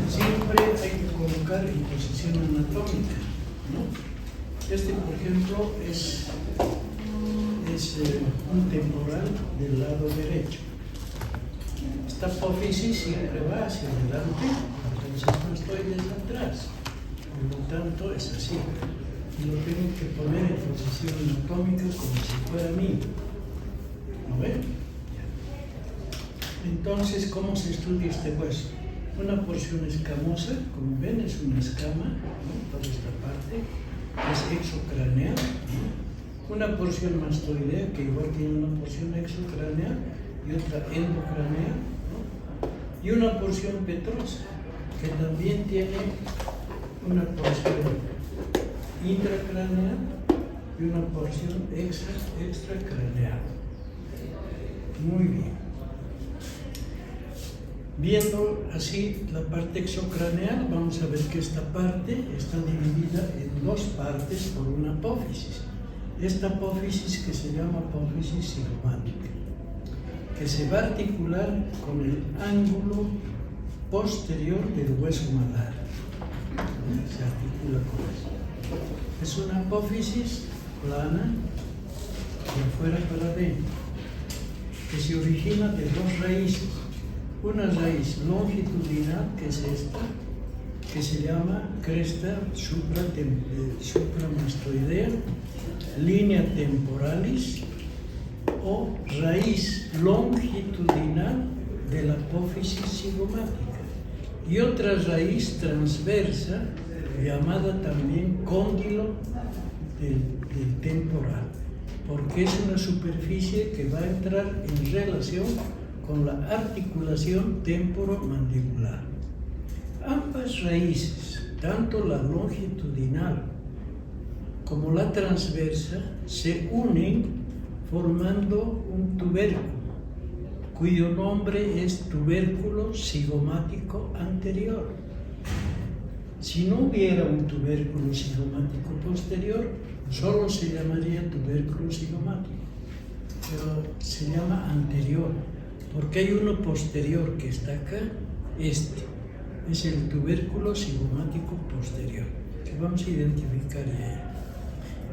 siempre hay que colocar en posición anatómica, ¿no? Por ejemplo, es un temporal del lado derecho. Esta apófisis siempre va hacia adelante, entonces no estoy desde atrás. Por lo tanto, es así. Y lo tengo que poner en posición anatómica como si fuera mí. ¿No ven? Entonces, ¿cómo se estudia este hueso? Una porción escamosa, como ven, es una escama, ¿no? Toda esta parte es exocraneal, ¿no? Una porción mastoidea, que igual tiene una porción exocraneal y otra endocraneal, ¿no? Y una porción petrosa, que también tiene una porción intracraneal y una porción extracraneal. Muy bien. Viendo así la parte exocraneal, vamos a ver que esta parte está dividida en dos partes por una apófisis. Esta apófisis que se llama apófisis cigomática, que se va a articular con el ángulo posterior del hueso malar. Se articula con eso. Es una apófisis plana, de afuera para adentro, que se origina de dos raíces. Una raíz longitudinal, que es esta, que se llama cresta supramastoidea, línea temporalis, o raíz longitudinal de la apófisis cigomática, y otra raíz transversa, llamada también cóndilo del temporal, porque es una superficie que va a entrar en relación con la articulación temporomandibular. Ambas raíces, tanto la longitudinal como la transversa, se unen formando un tubérculo, cuyo nombre es tubérculo cigomático anterior. Si no hubiera un tubérculo cigomático posterior, solo se llamaría tubérculo cigomático, pero se llama anterior, porque hay uno posterior que está acá, es el tubérculo cigomático posterior, que vamos a identificar ya.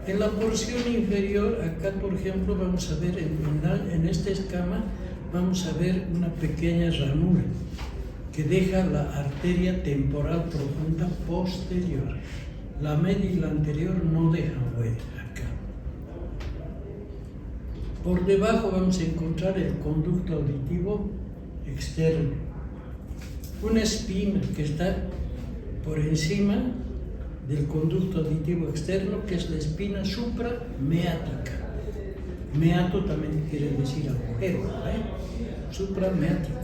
En la porción inferior, acá por ejemplo, vamos a ver, en esta escama, vamos a ver una pequeña ranura que deja la arteria temporal profunda posterior. La media y la anterior no dejan huella acá. Por debajo vamos a encontrar el conducto auditivo externo, una espina que está por encima del conducto auditivo externo, que es la espina suprameática. Meato también quiere decir agujero, suprameática.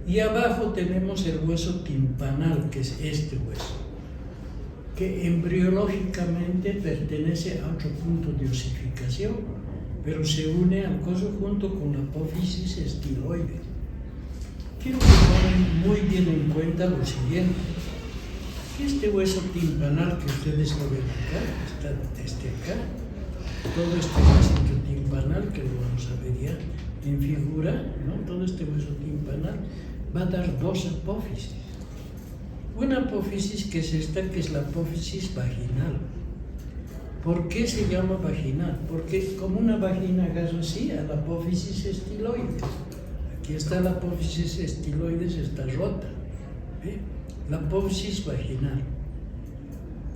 Y abajo tenemos el hueso timpanal, que es este hueso, que embriológicamente pertenece a otro punto de osificación, pero se une al coso junto con la apófisis estiloide. Quiero que tomen muy bien en cuenta lo siguiente: que este hueso timpanal que ustedes lo ven acá, está desde acá, todo este hueso timpanal, que lo vamos a ver ya en figura, ¿no? Todo este hueso timpanal va a dar dos apófisis. Una apófisis que es esta, que es la apófisis vaginal. ¿Por qué se llama vaginal? Porque como una vagina agarra así a la apófisis estiloides. Aquí está la apófisis estiloides, está rota. ¿Ve? La apófisis vaginal.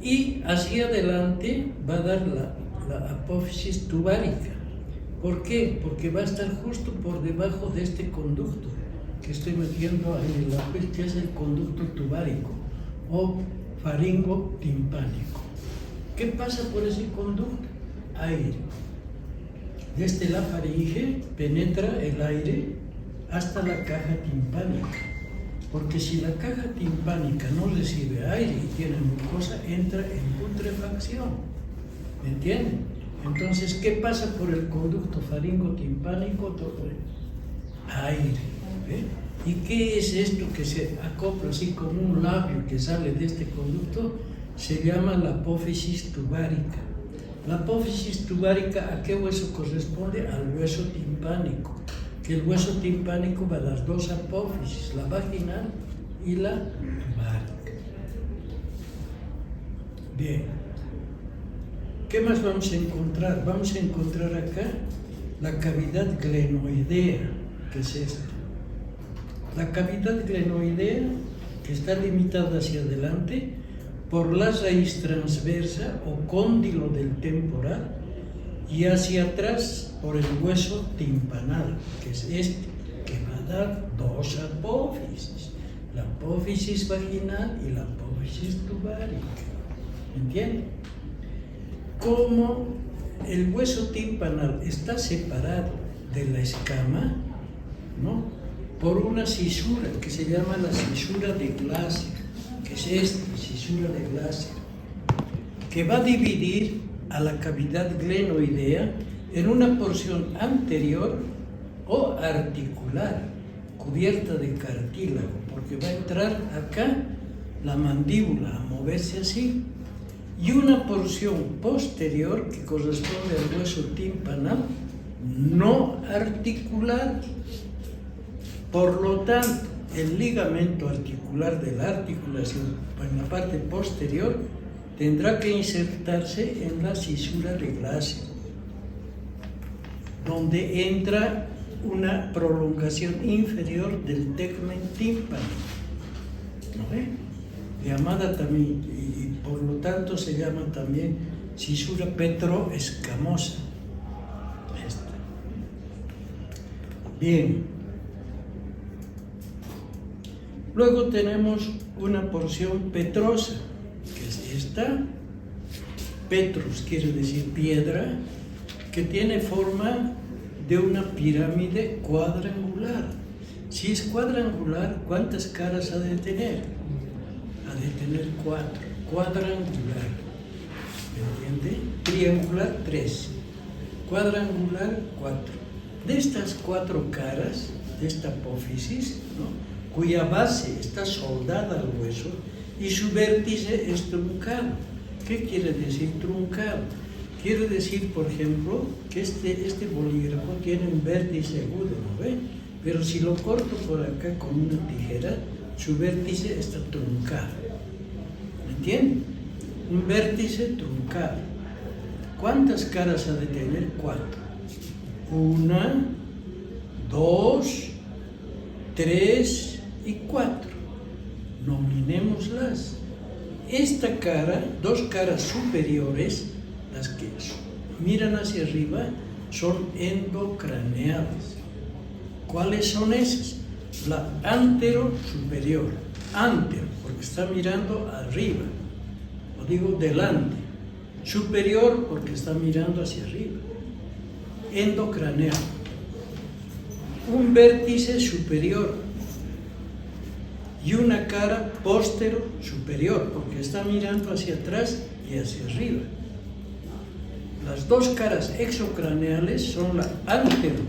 Y hacia adelante va a dar la apófisis tubárica. ¿Por qué? Porque va a estar justo por debajo de este conducto que estoy metiendo en el lápiz, que es el conducto tubárico o faringo-timpánico. ¿Qué pasa por ese conducto? Aire. Desde la faringe penetra el aire hasta la caja timpánica, porque si la caja timpánica no recibe aire y tiene mucosa, entra en putrefacción. ¿Me entienden? Entonces, ¿qué pasa por el conducto faringo-timpánico? Aire. ¿Ve? ¿Y qué es esto que se acopla así como un labio que sale de este conducto? Se llama la apófisis tubárica. La apófisis tubárica, ¿a qué hueso corresponde? Al hueso timpánico, que el hueso timpánico va a dar dos apófisis, la vaginal y la tubárica. Bien, ¿qué más vamos a encontrar? Vamos a encontrar acá la cavidad glenoidea, que es esta. La cavidad glenoidea, que está limitada hacia adelante por la raíz transversa o cóndilo del temporal y hacia atrás por el hueso timpanal, que es este, que va a dar dos apófisis, la apófisis vaginal y la apófisis tubárica. ¿Entienden? Como el hueso timpanal está separado de la escama, ¿no?, por una cisura que se llama la cisura de Glaser, que es esta cisura de Glaser, que va a dividir a la cavidad glenoidea en una porción anterior o articular, cubierta de cartílago, porque va a entrar acá la mandíbula a moverse así, y una porción posterior que corresponde al hueso timpanal no articular. Por lo tanto, el ligamento articular de la articulación en la parte posterior tendrá que insertarse en la cisura de Glaser, donde entra una prolongación inferior del tegmen tímpano, ¿no ve? Llamada también, y por lo tanto se llama también cisura petroescamosa. Esta. Bien. Luego tenemos una porción petrosa, que es esta. Petros quiere decir piedra, que tiene forma de una pirámide cuadrangular. Si es cuadrangular, ¿cuántas caras ha de tener? Ha de tener 4. Cuadrangular, ¿me entiende? Triangular, 3. Cuadrangular, 4. De estas 4 caras, de esta apófisis, ¿no?, cuya base está soldada al hueso y su vértice es truncado. ¿Qué quiere decir truncado? Quiere decir, por ejemplo, que este bolígrafo tiene un vértice agudo, ¿no ve? Pero si lo corto por acá con una tijera, su vértice está truncado. ¿Me entienden? Un vértice truncado. ¿Cuántas caras ha de tener? 4. 1, 2, 3 y 4. Nominémoslas. Esta cara, 2 caras superiores, las que miran hacia arriba, son endocraneales. ¿Cuáles son esas? La antero superior, antero, porque está mirando arriba, lo digo delante, superior porque está mirando hacia arriba, endocraneal, un vértice superior y una cara póstero superior porque está mirando hacia atrás y hacia arriba. Las 2 caras exocraneales son la antero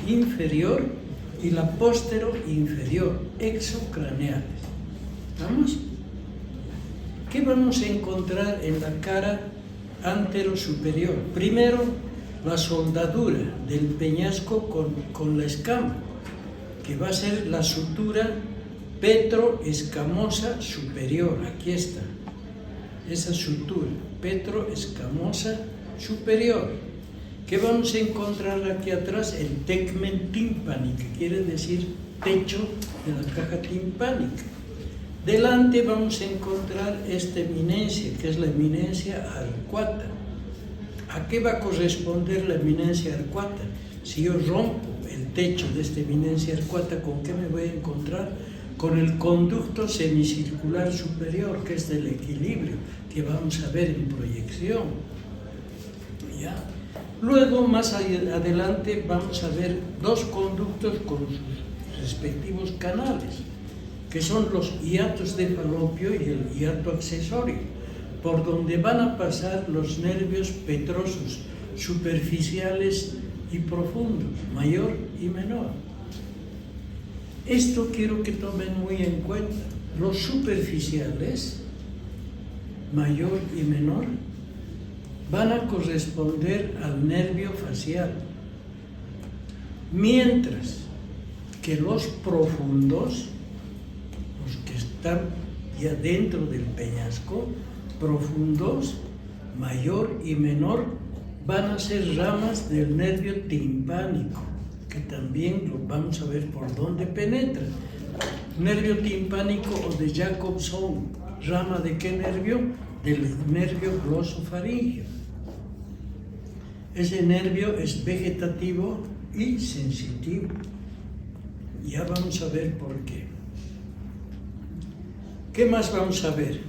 inferior y la póstero inferior, exocraneales. ¿Vamos? ¿Qué vamos a encontrar en la cara antero superior? Primero, la soldadura del peñasco con la escama, que va a ser la sutura petroescamosa superior. Aquí está, esa sutura, petroescamosa superior. ¿Qué vamos a encontrar aquí atrás? El tegmen tímpani, que quiere decir techo de la caja timpánica. Delante vamos a encontrar esta eminencia, que es la eminencia arcuata. ¿A qué va a corresponder la eminencia arcuata? Si yo rompo el techo de esta eminencia arcuata, ¿con qué me voy a encontrar? Con el conducto semicircular superior, que es del equilibrio, que vamos a ver en proyección. ¿Ya? Luego, más adelante, vamos a ver 2 conductos con sus respectivos canales, que son los hiatos de Falopio y el hiato accesorio, por donde van a pasar los nervios petrosos, superficiales y profundos, mayor y menor. Esto quiero que tomen muy en cuenta. Los superficiales, mayor y menor, van a corresponder al nervio facial. Mientras que los profundos, los que están ya dentro del peñasco, profundos, mayor y menor, van a ser ramas del nervio timpánico, que también lo vamos a ver por dónde penetra. Nervio timpánico o de Jacobson, ¿rama de qué nervio? Del nervio glosofaríngeo. Ese nervio es vegetativo y sensitivo. Ya vamos a ver por qué. ¿Qué más vamos a ver?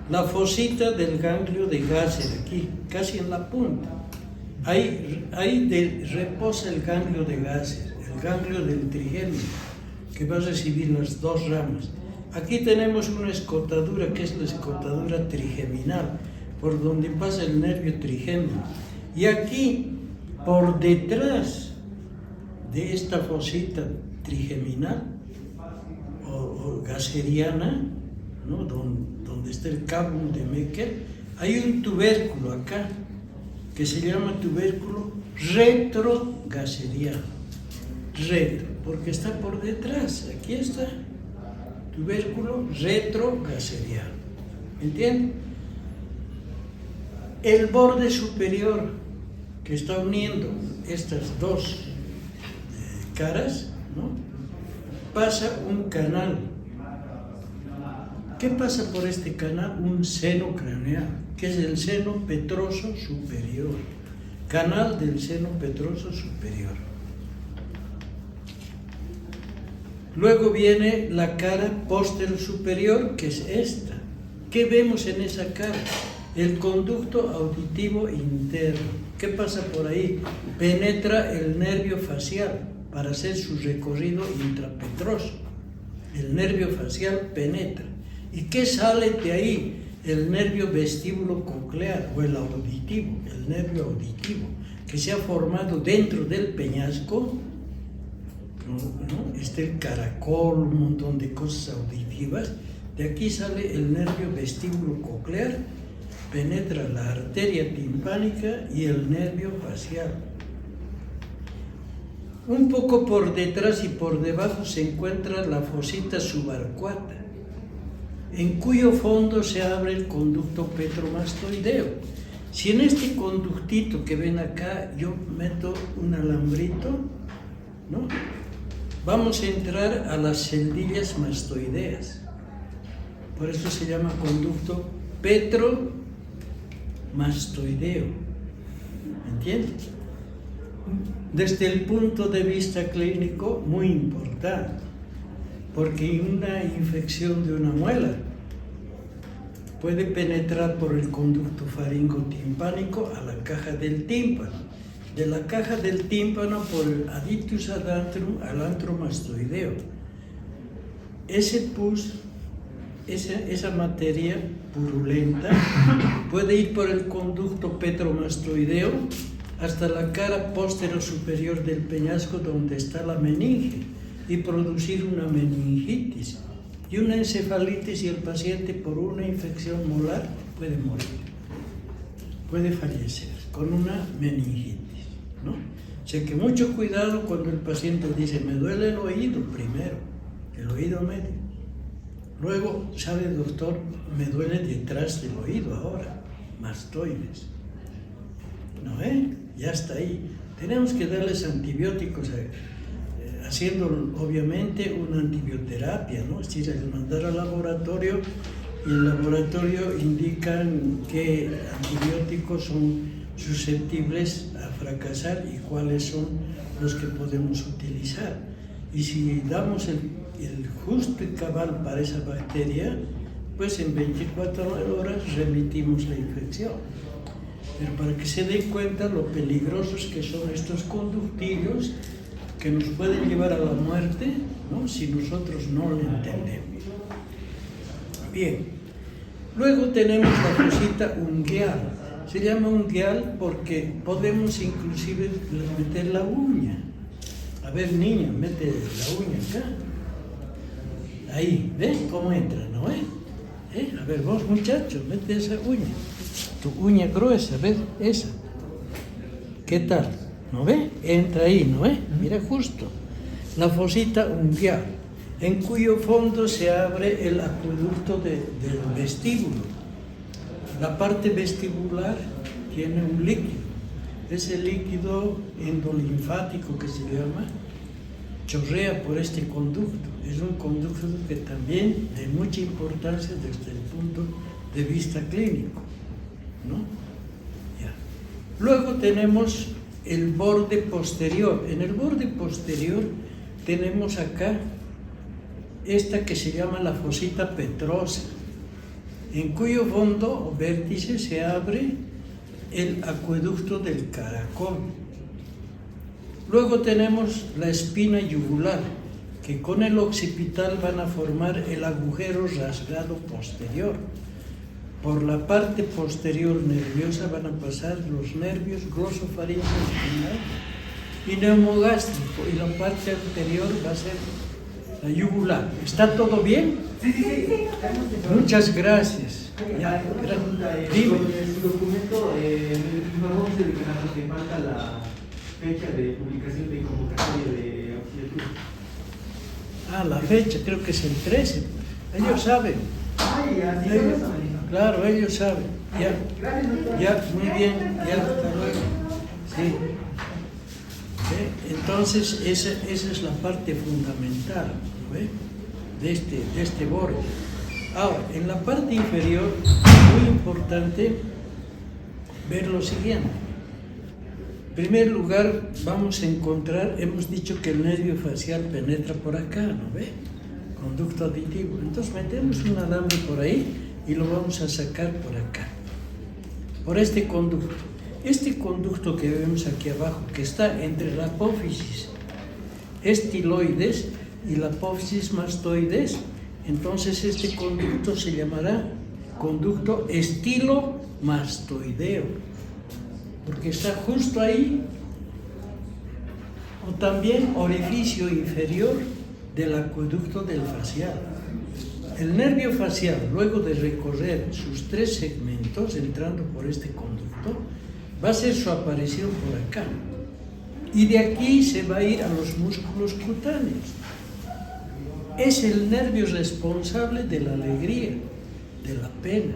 La fosita del ganglio de Gasser, aquí, casi en la punta. Ahí reposa el ganglio de Gasser, el ganglio del trigémino, que va a recibir las dos ramas. Aquí tenemos una escotadura, que es la escotadura trigeminal, por donde pasa el nervio trigémino. Y aquí, por detrás de esta fosita trigeminal o gasseriana, ¿no? donde está el cabum de Meckel, hay un tubérculo acá que se llama tubérculo retrogasseriano. Retro, porque está por detrás. Aquí está, tubérculo retrogasseriano. ¿Entienden? El borde superior que está uniendo estas dos caras, ¿no? Pasa un canal. ¿Qué pasa por este canal? Un seno craneal, que es el seno petroso superior. Canal del seno petroso superior. Luego viene la cara póstero superior, que es esta. ¿Qué vemos en esa cara? El conducto auditivo interno. ¿Qué pasa por ahí? Penetra el nervio facial para hacer su recorrido intrapetroso. El nervio facial penetra. ¿Y qué sale de ahí? El nervio vestíbulo coclear o el auditivo, el nervio auditivo, que se ha formado dentro del peñasco, ¿no? Está el caracol, un montón de cosas auditivas. De aquí sale el nervio vestíbulo coclear, penetra la arteria timpánica y el nervio facial. Un poco por detrás y por debajo se encuentra la fosita subarcuata, en cuyo fondo se abre el conducto petromastoideo. Si en este conductito que ven acá yo meto un alambrito, ¿no? Vamos a entrar a las celdillas mastoideas. Por eso se llama conducto petromastoideo. ¿Entiendes? Desde el punto de vista clínico, muy importante, porque una infección de una muela puede penetrar por el conducto faringotimpánico a la caja del tímpano, de la caja del tímpano por el adictus ad antrum al antro mastoideo. Ese pus, esa materia purulenta puede ir por el conducto petromastoideo hasta la cara póstero superior del peñasco donde está la meninge y producir una meningitis y una encefalitis, y el paciente por una infección molar puede morir, puede fallecer con una meningitis, ¿no? O sea que mucho cuidado cuando el paciente dice me duele el oído primero, el oído medio, luego sabe doctor me duele detrás del oído ahora, mastoides, ¿no? Ya está ahí. Tenemos que darles antibióticos, haciendo obviamente una antibioterapia, ¿no? Es decir, al mandar al laboratorio, y el laboratorio indican qué antibióticos son susceptibles a fracasar y cuáles son los que podemos utilizar. Y si damos el justo y cabal para esa bacteria, pues en 24 horas remitimos la infección. Pero para que se den cuenta lo peligrosos que son estos conductillos que nos pueden llevar a la muerte, ¿no? Si nosotros no lo entendemos. Bien, luego tenemos la fosita ungueal. Se llama ungueal porque podemos inclusive meter la uña. A ver, niña, mete la uña acá. Ahí, ¿ven cómo entra, no? A ver, vos muchachos, mete esa uña. Tu uña gruesa, ¿ves? Esa. ¿Qué tal? ¿no ve? Entra ahí, ¿no ve? Mira justo. La fosita unguial, en cuyo fondo se abre el acueducto del vestíbulo. La parte vestibular tiene un líquido. Ese líquido endolinfático que se llama, chorrea por este conducto. Es un conducto que también de mucha importancia desde el punto de vista clínico, ¿no? Ya. Luego tenemos el borde posterior. En el borde posterior tenemos acá esta que se llama la fosita petrosa, en cuyo fondo o vértice se abre el acueducto del caracol. Luego tenemos la espina yugular, que con el occipital van a formar el agujero rasgado posterior. Por la parte posterior nerviosa van a pasar los nervios glosofaringeo espinal y neumogástrico, y la parte anterior va a ser la yugular. ¿Está todo bien? Sí. Muchas gracias. Ya, otra pregunta. Dime. En su documento informó usted de que falta la fecha de publicación de convocatoria de auxiliatura. La fecha, creo que es el 13. Ellos saben. Ay, así se lo saben. Claro, ellos saben. Ya, Gracias, doctor. ya, muy bien. Ya, hasta luego. Sí. Entonces, esa es la parte fundamental, ¿no ve? de este borde. Ahora, en la parte inferior, muy importante ver lo siguiente. En primer lugar, vamos a encontrar, hemos dicho que el nervio facial penetra por acá, ¿no ve? Conducto auditivo. Entonces metemos un alambre por ahí y lo vamos a sacar por acá, por este conducto. Este conducto que vemos aquí abajo, que está entre la apófisis estiloides y la apófisis mastoides, entonces este conducto se llamará conducto estilomastoideo, porque está justo ahí. O también orificio inferior del acueducto del facial. El nervio facial, luego de recorrer sus 3 segmentos, entrando por este conducto, va a hacer su aparición por acá. Y de aquí se va a ir a los músculos cutáneos. Es el nervio responsable de la alegría, de la pena.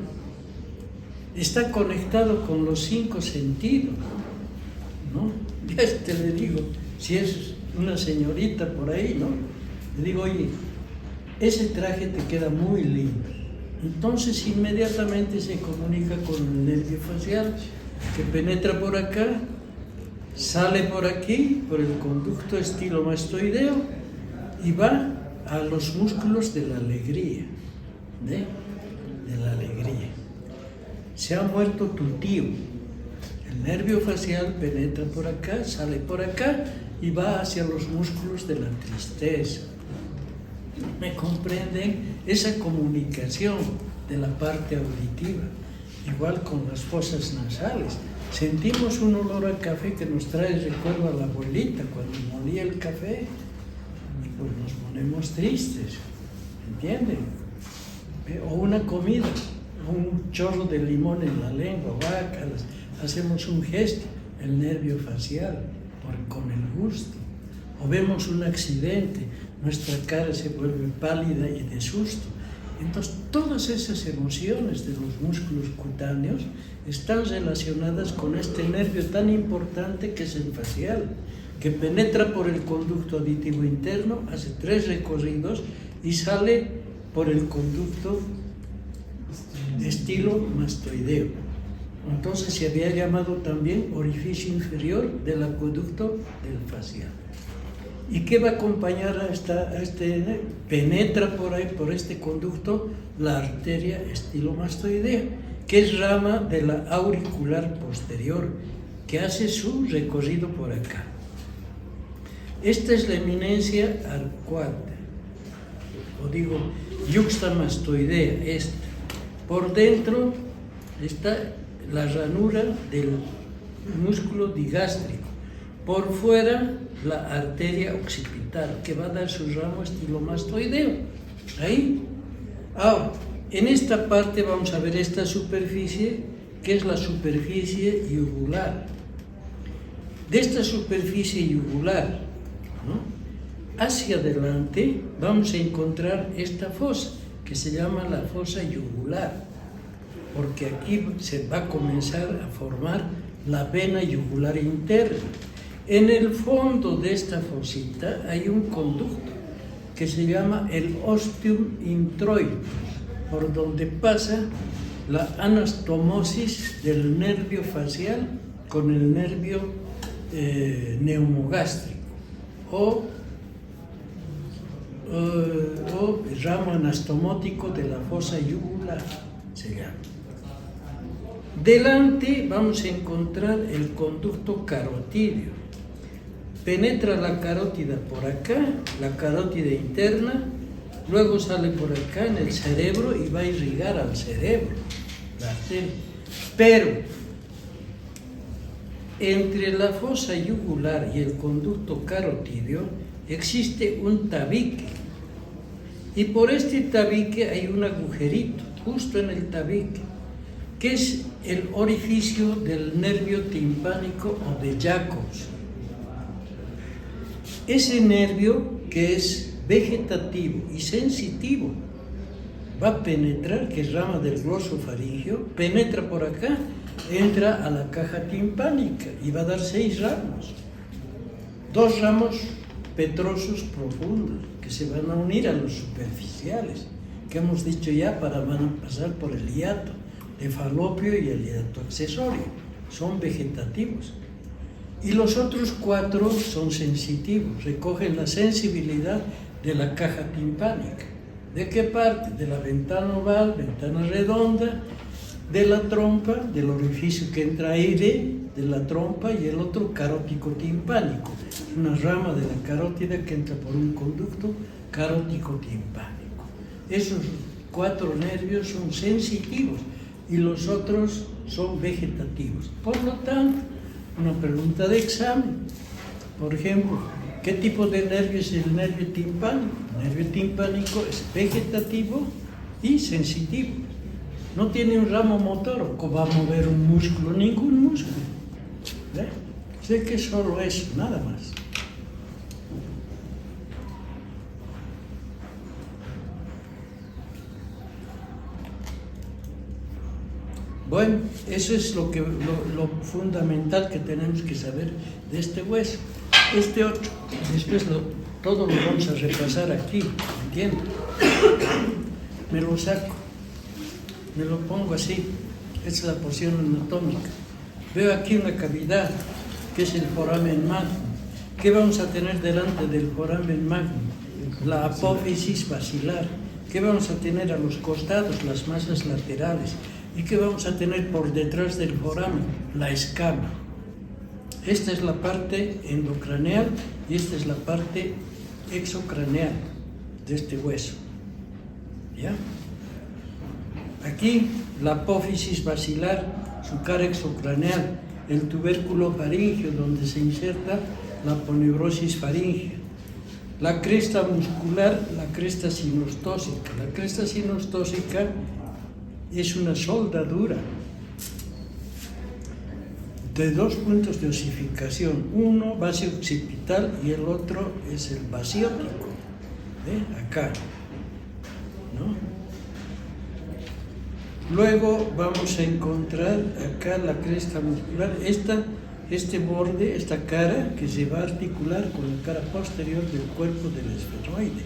Está conectado con los 5 sentidos, ¿no? Ya le digo, si es una señorita por ahí, ¿no? Le digo, oye, ese traje te queda muy lindo. Entonces inmediatamente se comunica con el nervio facial, que penetra por acá, sale por aquí, por el conducto estilomastoideo, y va a los músculos de la alegría, de la alegría. Se ha muerto tu tío. El nervio facial penetra por acá, sale por acá y va hacia los músculos de la tristeza. ¿Me comprenden? Esa comunicación de la parte auditiva. Igual con las fosas nasales. Sentimos un olor a café que nos trae recuerdo a la abuelita cuando molía el café, y pues nos ponemos tristes, ¿entienden? O una comida, un chorro de limón en la lengua, guácalas, hacemos un gesto, el nervio facial, con el gusto. O vemos un accidente, nuestra cara se vuelve pálida y de susto. Entonces, todas esas emociones de los músculos cutáneos están relacionadas con este nervio tan importante que es el facial, que penetra por el conducto auditivo interno, hace 3 recorridos y sale por el conducto estilomastoideo. Entonces se había llamado también orificio inferior del acueducto del facial. ¿Y qué va a acompañar a este? Penetra por ahí, por este conducto, la arteria estilomastoidea, que es rama de la auricular posterior, que hace su recorrido por acá. Esta es la eminencia arcuata, o digo, yuxtamastoidea, esta. Por dentro está la ranura del músculo digástrico. Por fuera, la arteria occipital, que va a dar su ramo estilomastoideo. Ahí. Ahora, en esta parte vamos a ver esta superficie, que es la superficie yugular. De esta superficie yugular, ¿no?, hacia adelante vamos a encontrar esta fosa, que se llama la fosa yugular, porque aquí se va a comenzar a formar la vena yugular interna. En el fondo de esta fosita hay un conducto que se llama el ostium introitus, por donde pasa la anastomosis del nervio facial con el nervio neumogástrico o ramo anastomótico de la fosa yugular, se llama. Delante vamos a encontrar el conducto carotídeo. Penetra la carótida por acá, la carótida interna, luego sale por acá en el cerebro y va a irrigar al cerebro, la arteria. Pero entre la fosa yugular y el conducto carotídeo existe un tabique. Y por este tabique hay un agujerito, justo en el tabique, que es el orificio del nervio timpánico o de Jacobs. Ese nervio, que es vegetativo y sensitivo, va a penetrar, que es rama del glosofaringio, penetra por acá, entra a la caja timpánica y va a dar 6 ramos. 2 ramos petrosos profundos que se van a unir a los superficiales, que hemos dicho ya, van a pasar por el hiato de falopio y el hiato accesorio. Son vegetativos. Y los otros 4 son sensitivos, recogen la sensibilidad de la caja timpánica. ¿De qué parte? De la ventana oval, ventana redonda, de la trompa, del orificio que entra aire, de la trompa, y el otro carótico timpánico, una rama de la carótida que entra por un conducto carótico timpánico. Esos 4 nervios son sensitivos y los otros son vegetativos. Por lo tanto, una pregunta de examen, por ejemplo, ¿qué tipo de nervio es el nervio timpánico? El nervio timpánico es vegetativo y sensitivo. No tiene un ramo motor, o va a mover un músculo, ningún músculo. Sé que solo eso, nada más. Bueno, eso es lo fundamental que tenemos que saber de este hueso. Este 8, después todo lo vamos a repasar aquí, ¿entiendes? Me lo saco, me lo pongo así, esa es la porción anatómica. Veo aquí una cavidad, que es el foramen magnum. ¿Qué vamos a tener delante del foramen magnum? La apófisis basilar. ¿Qué vamos a tener a los costados? Las masas laterales. ¿Y qué vamos a tener por detrás del foramen? La escama. Esta es la parte endocraneal y esta es la parte exocraneal de este hueso. ¿Ya? Aquí la apófisis basilar, su cara exocraneal, el tubérculo faríngeo donde se inserta la aponeurosis faríngea, la cresta muscular, la cresta sinostósica. La cresta sinostósica es una soldadura de 2 puntos de osificación, uno base occipital y el otro es el basiótico, acá, ¿no? Luego vamos a encontrar acá la cresta muscular, este borde, esta cara que se va a articular con la cara posterior del cuerpo del esfenoide,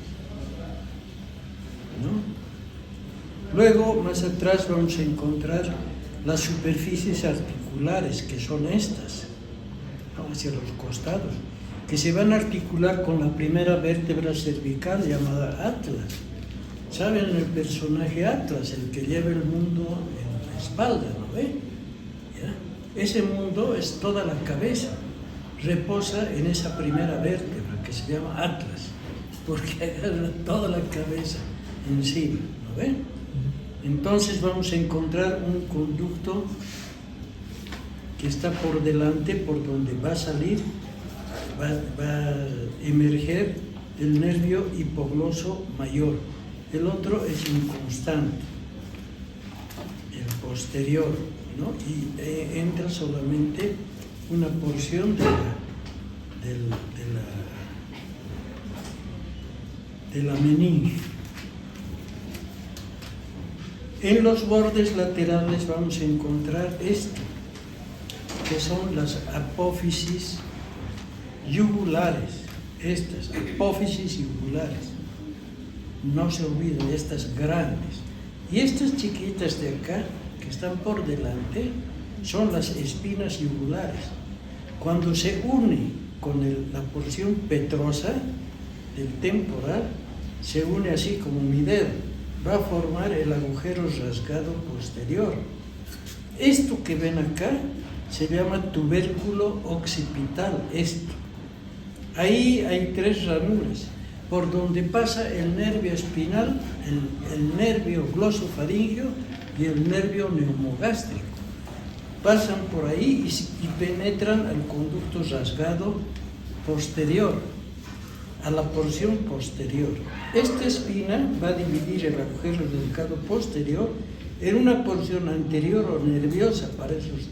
¿no? Luego, más atrás, vamos a encontrar las superficies articulares, que son estas, hacia los costados, que se van a articular con la primera vértebra cervical llamada Atlas. ¿Saben el personaje Atlas, el que lleva el mundo en la espalda, ¿no ve? ¿Ya? Ese mundo es toda la cabeza, reposa en esa primera vértebra que se llama Atlas, porque agarra toda la cabeza encima, ¿no ve? Entonces vamos a encontrar un conducto que está por delante, por donde va a salir, va a emerger el nervio hipogloso mayor. El otro es inconstante, el posterior, ¿no? Y entra solamente una porción de la meninge. En los bordes laterales vamos a encontrar esto, que son las apófisis yugulares. Estas apófisis yugulares. No se olviden, estas grandes. Y estas chiquitas de acá, que están por delante, son las espinas yugulares. Cuando se une con la porción petrosa del temporal, se une así como mi dedo, va a formar el agujero rasgado posterior. Esto que ven acá se llama tubérculo occipital, esto. Ahí hay 3 ranuras, por donde pasa el nervio espinal, el nervio glosofaringeo y el nervio neumogástrico. Pasan por ahí y penetran al conducto rasgado posterior, a la porción posterior. Esta espina va a dividir el agujero delicado posterior en una porción anterior o nerviosa para esos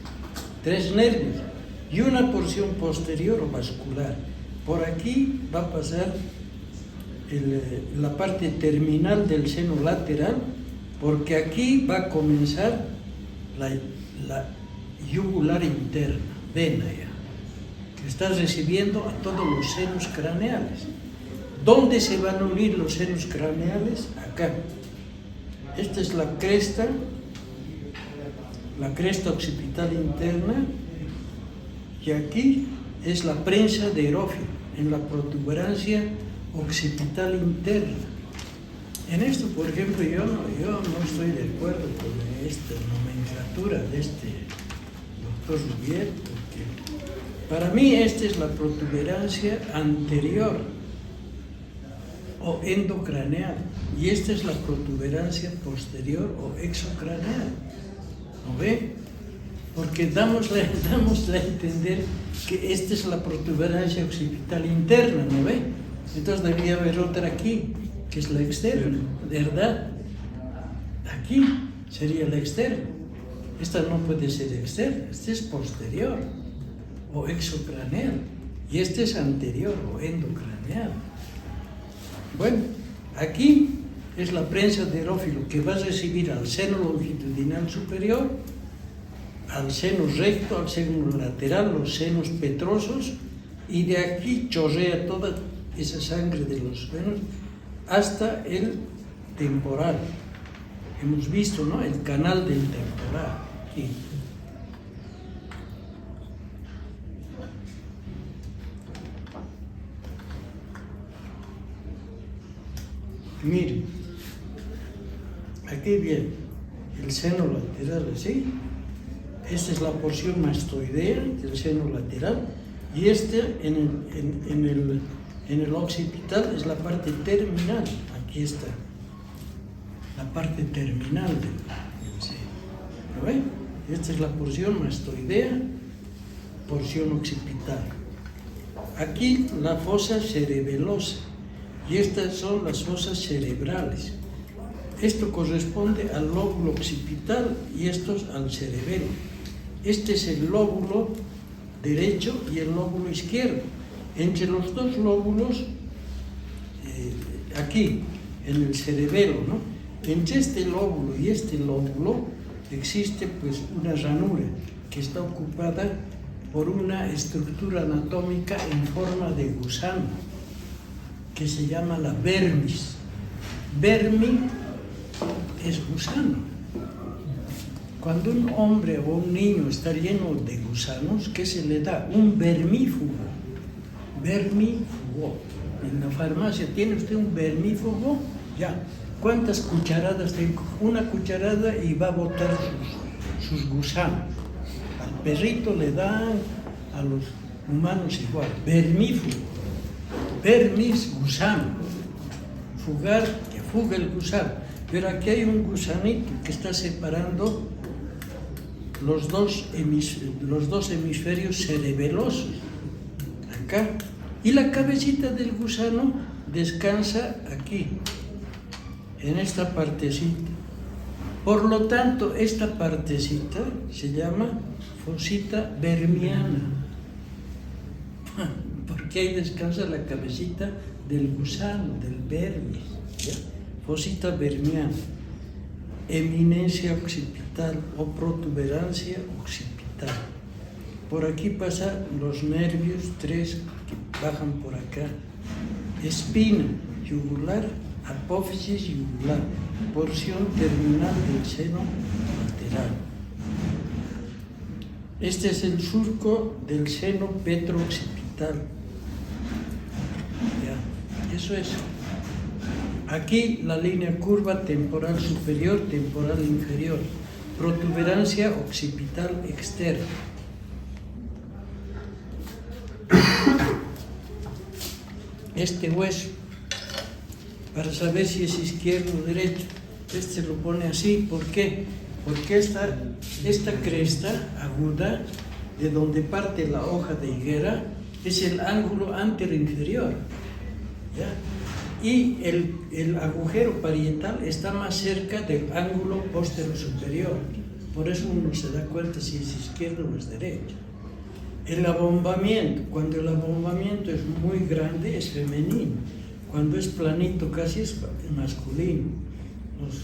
3 nervios y una porción posterior o vascular. Por aquí va a pasar la parte terminal del seno lateral, porque aquí va a comenzar la yugular interna, vena ya, que está recibiendo a todos los senos craneales. ¿Dónde se van a unir los senos craneales? Acá. Esta es la cresta occipital interna, y aquí es la prensa de Erófilo, en la protuberancia occipital interna. En esto, por ejemplo, yo no estoy de acuerdo con esta nomenclatura de este doctor Rubier, porque para mí esta es la protuberancia anterior o endocraneal, y esta es la protuberancia posterior o exocraneal. ¿No ve? Porque damos a entender que esta es la protuberancia occipital interna, ¿no ve? Entonces debería haber otra aquí, que es la externa, ¿verdad? Aquí sería la externa. Esta no puede ser externa, esta es posterior o exocraneal, y esta es anterior o endocraneal. Bueno, aquí es la prensa de Erófilo, que va a recibir al seno longitudinal superior, al seno recto, al seno lateral, los senos petrosos, y de aquí chorrea toda esa sangre de los senos hasta el temporal. Hemos visto, ¿no?, el canal del temporal. Aquí. Miren, aquí viene el seno lateral, ¿sí? Esta es la porción mastoidea del seno lateral, y este en el occipital es la parte terminal. Aquí está la parte terminal del seno. ¿Lo ven? Esta es la porción mastoidea, porción occipital. Aquí la fosa cerebelosa, y estas son las fosas cerebrales. Esto corresponde al lóbulo occipital y estos al cerebelo. Este es el lóbulo derecho y el lóbulo izquierdo. Entre los dos lóbulos, aquí, en el cerebelo, ¿no?, entre este lóbulo y este lóbulo existe pues una ranura que está ocupada por una estructura anatómica en forma de gusano, que se llama la vermis. Vermi es gusano. Cuando un hombre o un niño está lleno de gusanos, ¿qué se le da? Un vermífugo. Vermífugo. En la farmacia, ¿tiene usted un vermífugo? Ya. ¿Cuántas cucharadas tengo? Una cucharada y va a botar sus gusanos. Al perrito le dan, a los humanos igual. Vermífugo. Vermis, gusano. Fugar, que fuga el gusano. Pero aquí hay un gusanito que está separando los dos hemisferios cerebelosos. Acá. Y la cabecita del gusano descansa aquí, en esta partecita. Por lo tanto, esta partecita se llama fosita vermiana. porque ahí descansa la cabecita del gusano, del vermis, ¿ya? Fosita vermiana, eminencia occipital o protuberancia occipital. Por aquí pasan los nervios, 3 que bajan por acá. Espina yugular, apófisis yugular, porción terminal del seno lateral. Este es el surco del seno petrooccipital. Ya, eso es. Aquí la línea curva temporal superior, temporal inferior, protuberancia occipital externa. Este hueso, para saber si es izquierdo o derecho, este lo pone así. ¿Por qué? Porque esta cresta aguda, de donde parte la hoja de higuera, es el ángulo anteroinferior, ¿ya? Y el agujero parietal está más cerca del ángulo postero superior. Por eso uno se da cuenta si es izquierdo o es derecho. El abombamiento, cuando el abombamiento es muy grande, es femenino. Cuando es planito, casi es masculino. Los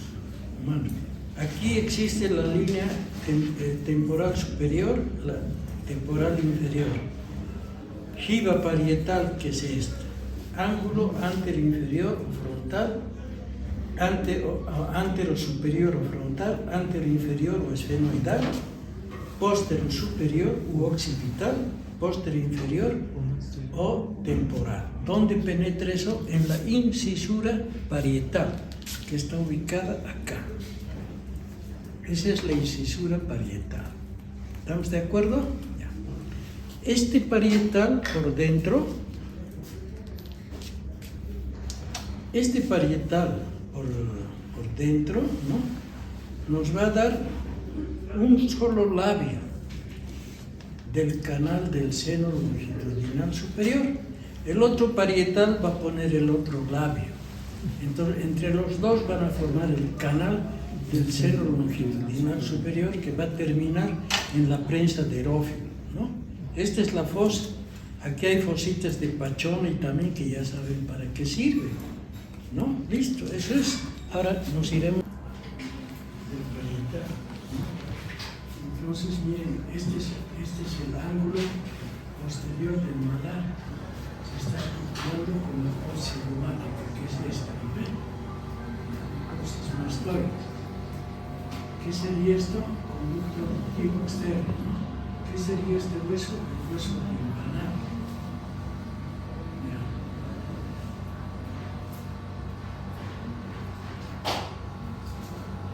humanos. Aquí existe la línea temporal superior, la temporal inferior. Jiba parietal, que es esta. Ángulo anteroinferior o frontal, antero superior o frontal, anteroinferior o esfenoidal, póstero superior u occipital, póstero inferior o temporal. ¿Dónde penetra eso? En la incisura parietal, que está ubicada acá. Esa es la incisura parietal. ¿Estamos de acuerdo? Ya. Este parietal por dentro, por dentro, ¿no?, nos va a dar un solo labio del canal del seno longitudinal superior. El otro parietal va a poner el otro labio. Entonces, entre los dos van a formar el canal del seno longitudinal superior, que va a terminar en la prensa de erófilo, ¿no? Esta es la fosa. Aquí hay fositas de pachón y también, que ya saben para qué sirve, ¿no? Listo, eso es. Ahora nos iremos del parietal. Entonces, miren, este es el ángulo posterior del malar. Se está junto con la fosa cigomática, que es esta, ¿no ven? Cosas mastoides. ¿Qué sería esto? Conducto auditivo externo, ¿no? ¿Qué sería este hueso? El hueso timpanal.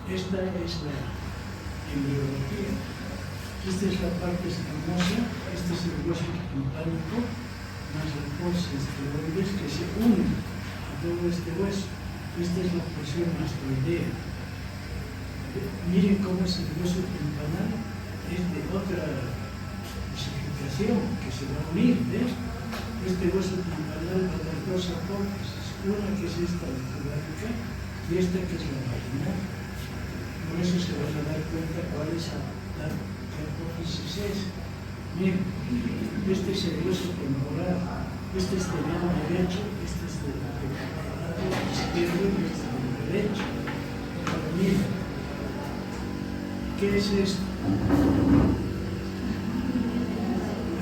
Esta es la embriología. Esta es la parte escamosa, este es el hueso timpánico, más la fosa esteroides que se une a todo este hueso. Esta es la porción mastoidea. Miren cómo es el hueso timpanal, es de otra clasificación que se va a unir, ¿ves? Este hueso timpanal va a dar dos apófisis, una que es esta auriculárica y esta que es la vaginal. Por eso se van a dar cuenta cuál es la apófisis es. Miren, este es el hueso temporal, este es del lado derecho, este es del lado izquierdo y este es del derecho. Ahora miren, ¿qué es esto?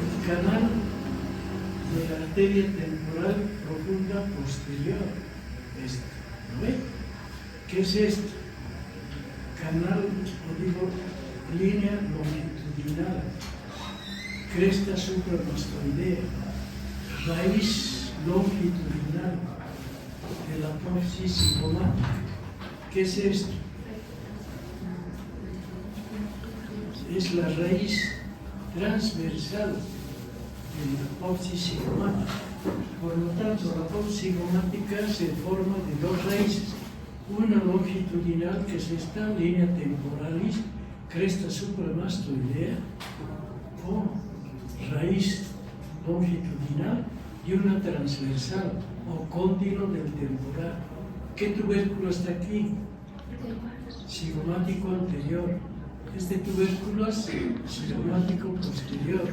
El canal de la arteria temporal profunda posterior. ¿No ve? ¿Qué es esto? Canal, o digo, línea longitudinal, cresta supramastoidea, raíz longitudinal de la apófisis cigomática. ¿Qué es esto? Es la raíz transversal de la apófisis cigomática. Por lo tanto, la apófisis cigomática se forma de dos raíces. Una longitudinal, que es esta línea temporalis, cresta supramastoidea, o raíz longitudinal, y una transversal, o cóndilo del temporal. ¿Qué tubérculo está aquí? Cigomático anterior. Este tubérculo es cigomático posterior.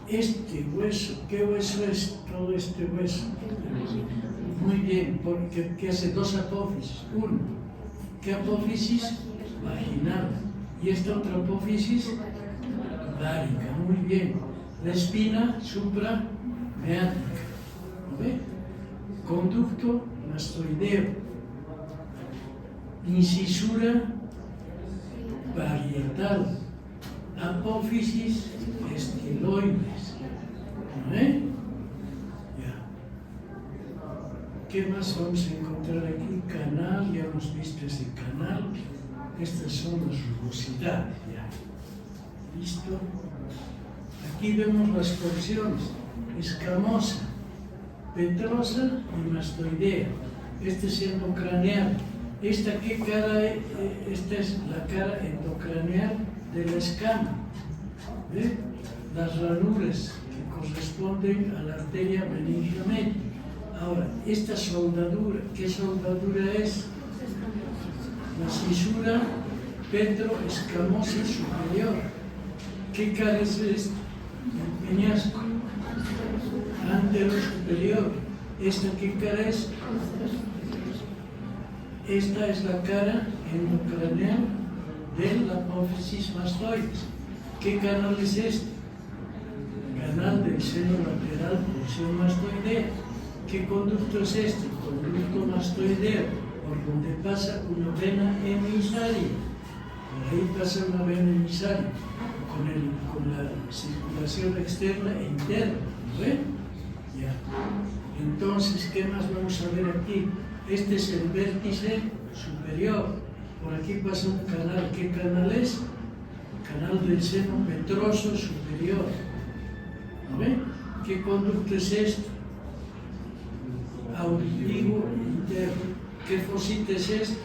este hueso, ¿qué hueso es todo este hueso? Muy bien, porque ¿qué hace? Dos apófisis. Uno, ¿qué apófisis? Vaginal. Y esta otra apófisis, ovárica. Muy bien. La espina suprameátrica. ¿Ve? Conducto mastoideo. Incisura parietal. Apófisis estiloides. ¿Eh? Ya. ¿Qué más vamos a encontrar aquí? Canal, ya hemos visto ese canal. Estas son las rugosidades. Ya. ¿Listo? Aquí vemos las porciones. Escamosa, petrosa y mastoidea. Este es endocraneal. ¿Esta qué cara es? Esta es la cara endocraneal de la escama. ¿Ve? Las ranuras que corresponden a la arteria meningia media. Ahora, esta soldadura, ¿qué soldadura es? La cisura petroescamosa superior. ¿Qué cara es esta? El peñasco. Antero superior. ¿Esta qué cara es? Esta es la cara endocraneal de la apófisis mastoides. ¿Qué canal es este? Canal del seno lateral, porción mastoidea. ¿Qué conducto es este? Conducto mastoideo, por donde pasa una vena emisaria. Por ahí pasa una vena emisaria, con la circulación externa e interna. ¿Ven? Ya. Entonces, ¿qué más vamos a ver aquí? Este es el vértice superior. Por aquí pasa un canal. ¿Qué canal es? Canal del seno petroso superior. ¿No ven? ¿Qué conducto es esto? Auditivo interno. ¿Qué fosita es esto?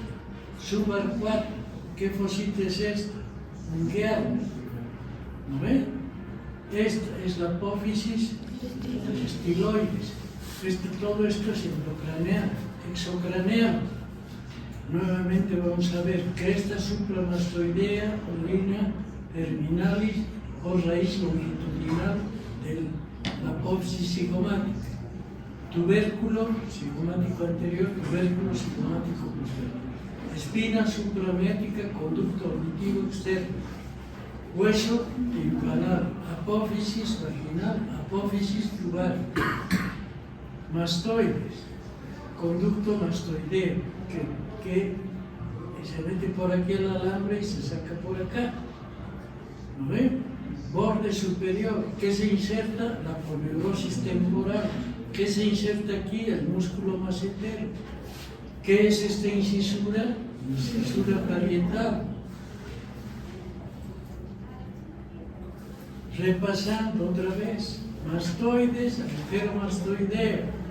Subarcuato. ¿Qué fosita es esto? Ungueal. ¿No ven? Esta es la apófisis estiloides. Todo esto es endocraneal. Exocraneal. Nuevamente vamos a ver cresta supramastoidea o línea terminalis o raíz longitudinal de la apófisis cigomática. Tubérculo cigomático anterior, tubérculo cigomático posterior. Espina suprameática, conducto auditivo externo. Hueso timpanal, apófisis vaginal, apófisis tubaria. Mastoides, conducto mastoideo, que se mete por aquí el alambre y se saca por acá. ¿No ven? Borde superior, ¿qué se inserta? La poneurosis temporal. ¿Qué se inserta aquí? El músculo macetero. ¿Qué es esta incisura? Incisura parietal. Repasando otra vez. Mastoides, agujero mastoideo.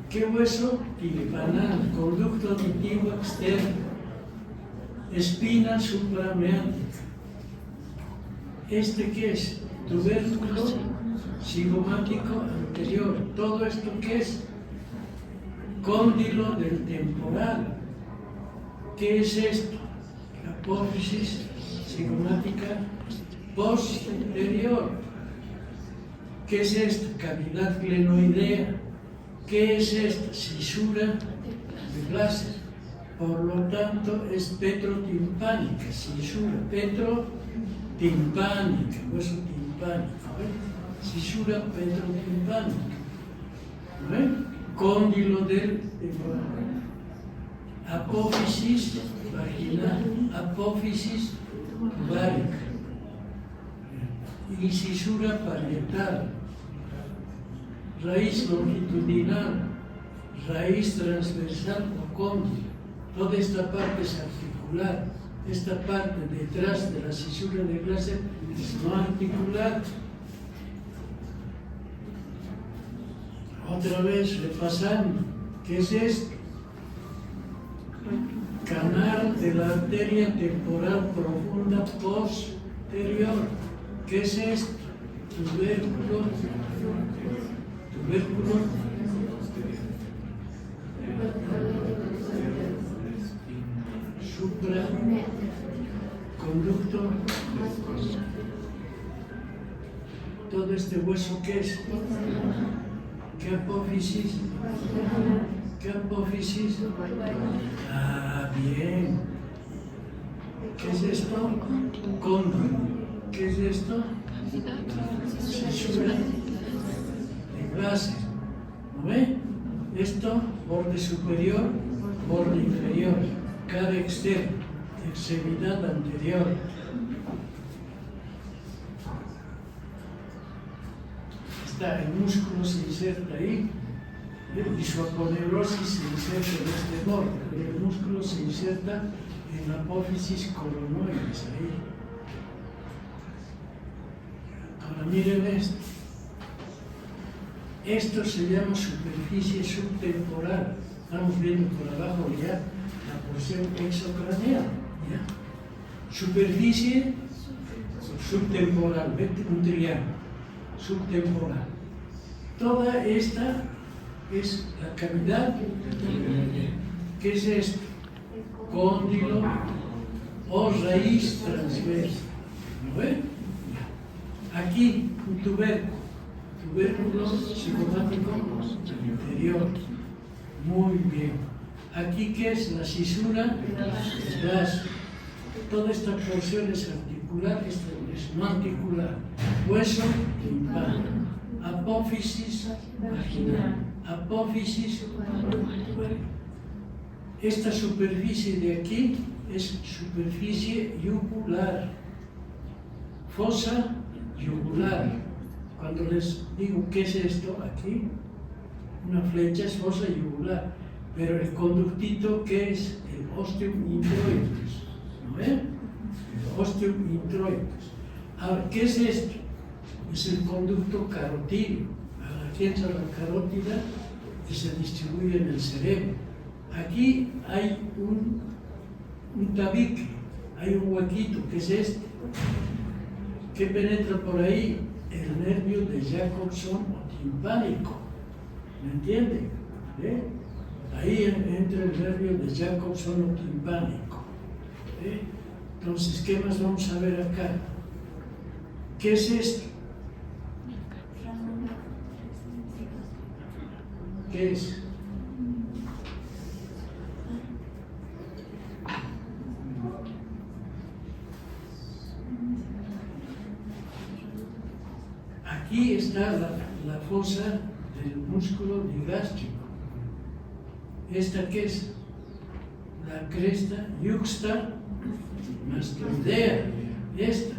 ¿Qué hueso? Timpanal, conducto auditivo externo. Espina suprameátrica. ¿Este qué es? Tubérculo cigomático anterior. ¿Todo esto qué es? Cóndilo del temporal. ¿Qué es esto? La apófisis cigomática posterior. ¿Qué es esto? Cavidad glenoidea. ¿Qué es esta? Cisura de Glaser. Por lo tanto, es petrotimpánica, cisura, petrotimpánica, hueso timpánico. Cisura petrotimpánica. Cóndilo del apófisis vaginal, apófisis tubaria. Incisura parietal, raíz longitudinal, raíz transversal o cóndilo. Toda esta parte es articular. Esta parte detrás de la cisura de Glaser es no articular. Otra vez repasando. ¿Qué es esto? Canal de la arteria temporal profunda posterior. ¿Qué es esto? Tubérculo supra conducto todo este hueso, ¿qué es? ¿Qué apófisis? ¿Qué apófisis? Ah, bien. ¿Qué es esto? Cóndilo. ¿Qué es esto? Fisura de gases. ¿No ve? Esto, borde superior, borde inferior, cara externa, extremidad anterior. El músculo se inserta ahí y su aponeurosis se inserta en este borde, pero el músculo se inserta en la apófisis coronoides ahí. Ahora miren esto. Esto se llama superficie subtemporal. Estamos viendo por abajo ya la porción exocraneal. ¿Ya? Superficie subtemporal, vete un triángulo. Subtemporal. Toda esta es la cavidad. ¿Qué es esto? Cóndilo o raíz transversa. ¿No ven? Aquí un tubérculo cigomático interior. Muy bien. Aquí, ¿qué es? La cisura del vaso. Toda esta porción es articular, esta es no articular. Hueso timpánico, apófisis vaginal, apófisis vaginal. Esta superficie de aquí es superficie yugular, fosa yugular. Cuando les digo qué es esto aquí, una flecha es fosa yugular, pero el conductito, ¿qué es? El ostium introitus. ¿No ven? El ostium introitus. Ahora, ¿qué es esto? Es el conducto carotídeo. Aquí entra la carótida que se distribuye en el cerebro. Aquí hay un tabique, hay un huequito, que es este. ¿Qué penetra por ahí? El nervio de Jacobson o timpánico. ¿Me entienden? ¿Eh? Ahí entra el nervio de Jacobson o timpánico. ¿Eh? Entonces, ¿qué más vamos a ver acá? ¿Qué es esto? ¿Qué es? Aquí está la fosa del músculo digástrico. ¿Esta qué es? La cresta yuxta mastoidea. Esta.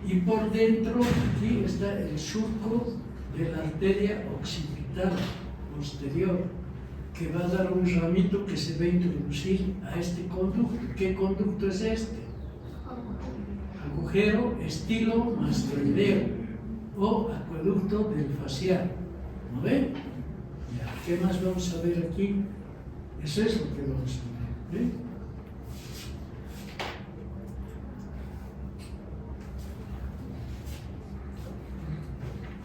Y por dentro, aquí está el surco de la arteria occipital posterior, que va a dar un ramito que se va a introducir a este conducto. ¿Qué conducto es este? Agujero estilo mastoideo o acueducto del facial. ¿No ven? ¿Qué más vamos a ver aquí? Eso es lo que vamos a ver. ¿Ven?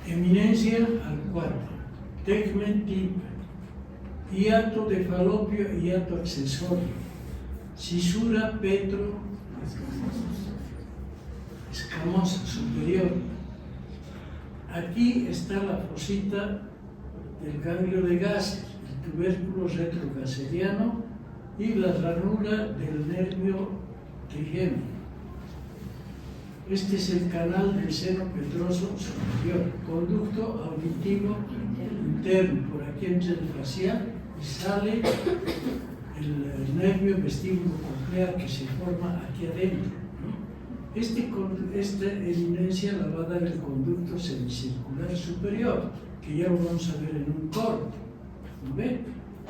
Eminencia al cuarto, tegmen tipa, hiato de falopio, hiato accesorio, cisura petro escamosa superior. Aquí está la fosita del ganglio de gases, el tubérculo retrogaseriano y la ranura del nervio trigémino. Este es el canal del seno petroso superior, conducto auditivo interno. Por aquí entra el facial y sale el nervio vestíbulo coclear que se forma aquí adentro, ¿no? Esta eminencia la va a dar el conducto semicircular superior, que ya lo vamos a ver en un corte. ¿No ven?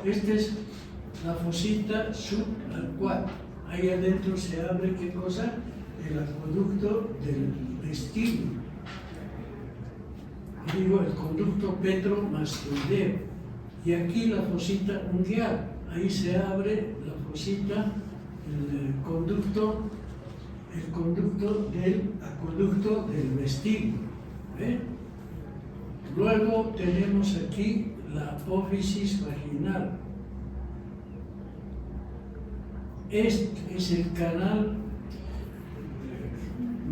Esta es la fosita subarcuata. Ahí adentro se abre, ¿qué cosa? El acueducto del vestíbulo. Digo, el conducto petromastoideo. Y aquí la fosita ungueal. Ahí se abre la fosita, el conducto del acueducto del vestíbulo. ¿Ve? Luego tenemos aquí la apófisis vaginal. Este es el canal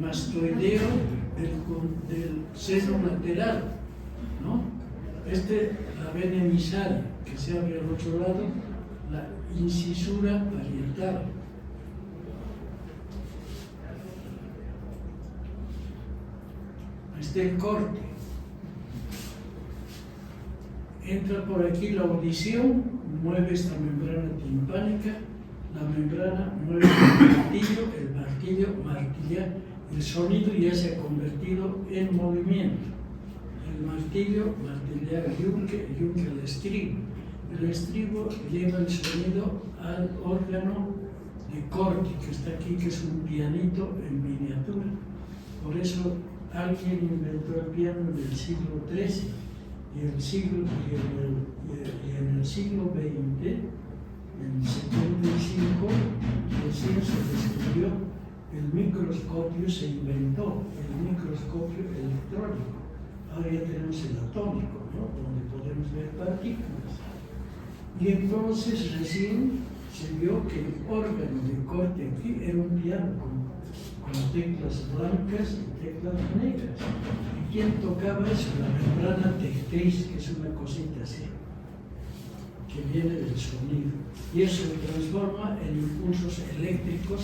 mastoideo del seno lateral, ¿no? La vena emisaria, que se abre al otro lado, la incisura parietal. El corte. Entra por aquí la audición, mueve esta membrana timpánica, la membrana mueve el martillo martilla, el sonido ya se ha convertido en movimiento. El martillo martilla el yunque al estribo. El estribo lleva el sonido al órgano de corte que está aquí, que es un pianito en miniatura. Por eso alguien inventó el piano en el siglo XIII y en el siglo XX, en 75, recién se descubrió el microscopio, se inventó el microscopio electrónico. Ahora ya tenemos el atómico, ¿no? Donde podemos ver partículas. Y entonces recién se vio que el órgano de corte aquí era un piano con teclas blancas y teclas negras. ¿Y quién tocaba eso? La membrana tectriz, que es una cosita así, que viene del sonido. Y eso se transforma en impulsos eléctricos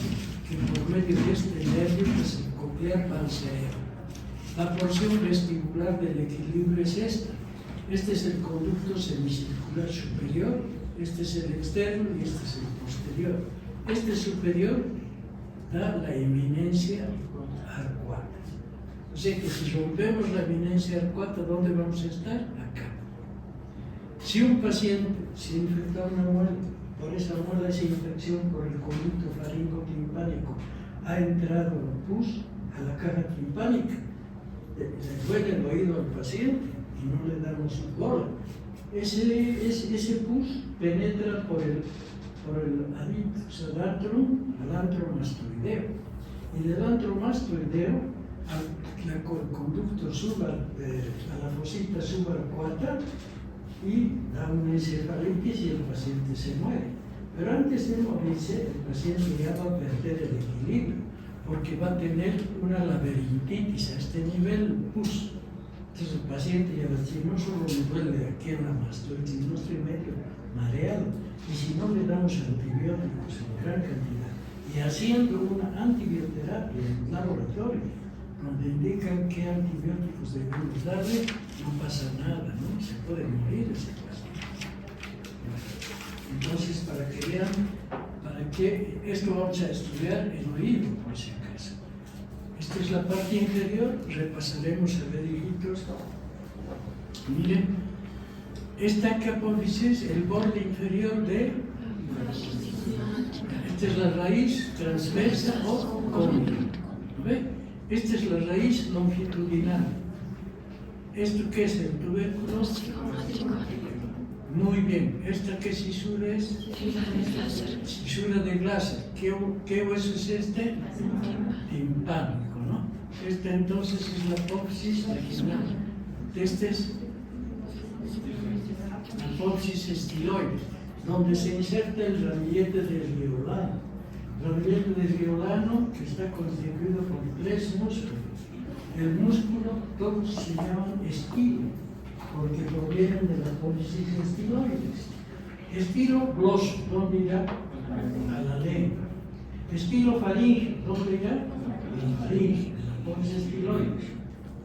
que por medio de este nervio, que es el coclear, van al cerebro. La porción vestibular del equilibrio es esta. Este es el conducto semicircular superior, este es el externo y este es el posterior. Este superior da la eminencia arcuata. O sea que si rompemos la eminencia arcuata, ¿dónde vamos a estar? Acá. Si un paciente se infecta una muela, por esa muela, esa infección por el conducto faringotimpánico ha entrado el pus a la caja timpánica, le duele el oído al paciente y no le damos bola. Ese pus penetra por el adictus ad antrum al antromastoideo. Y del antromastoideo al conducto a la fosita subarcuata y da una encefalitis y el paciente se muere. Pero antes de morirse, el paciente ya va a perder el equilibrio, porque va a tener una laberintitis a este nivel pus. Entonces el paciente ya va a decir, no solo me duele aquí en la mastoides, sino estoy medio mareado. Y si no le damos antibióticos en gran cantidad, y haciendo una antibioterapia en laboratorio, donde indican qué antibióticos debemos darle, no pasa nada, ¿no? Se puede morir ese paciente. Entonces, para que vean, esto vamos a estudiar en oído, por si acaso. Esta es la parte inferior, repasaremos a ver, hijitos. Miren, esta apófisis, el borde inferior de... Esta es la raíz transversa o cónica. ¿Ve? Esta es la raíz longitudinal. ¿Esto qué es el tubérculo? Muy bien. ¿Esta qué fisura es? Fisura de Glaser. ¿Qué hueso es este? Timpánico, ¿no? Esta entonces es la apófisis vaginal. Este es la apófisis estiloide, donde se inserta el ramillete del riolano. El ramillete del riolano que está constituido por 3 músculos. El músculo, todos se llaman estilo, porque provienen de la apófisis estiloides. Estilo gloso, ¿dónde irá? A la lengua. Estilo faríngeo, ¿dónde irá? A la faringe, de la apófisis estiloides.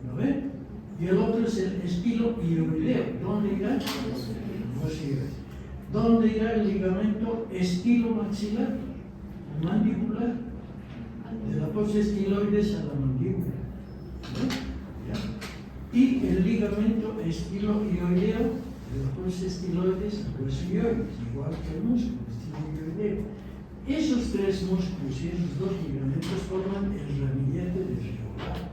¿Lo ven? Y el otro es el estilo hioideo, ¿dónde irá? ¿Dónde irá el ligamento estilo maxilar? Mandibular, de la apófisis estiloides a la mandíbula. ¿Ya? Y el ligamento estilo hioideo, de la apófisis estiloides al hueso hioides, igual que el músculo, estilo hioideo. Esos 3 músculos y esos 2 ligamentos forman el ramillete del riolano,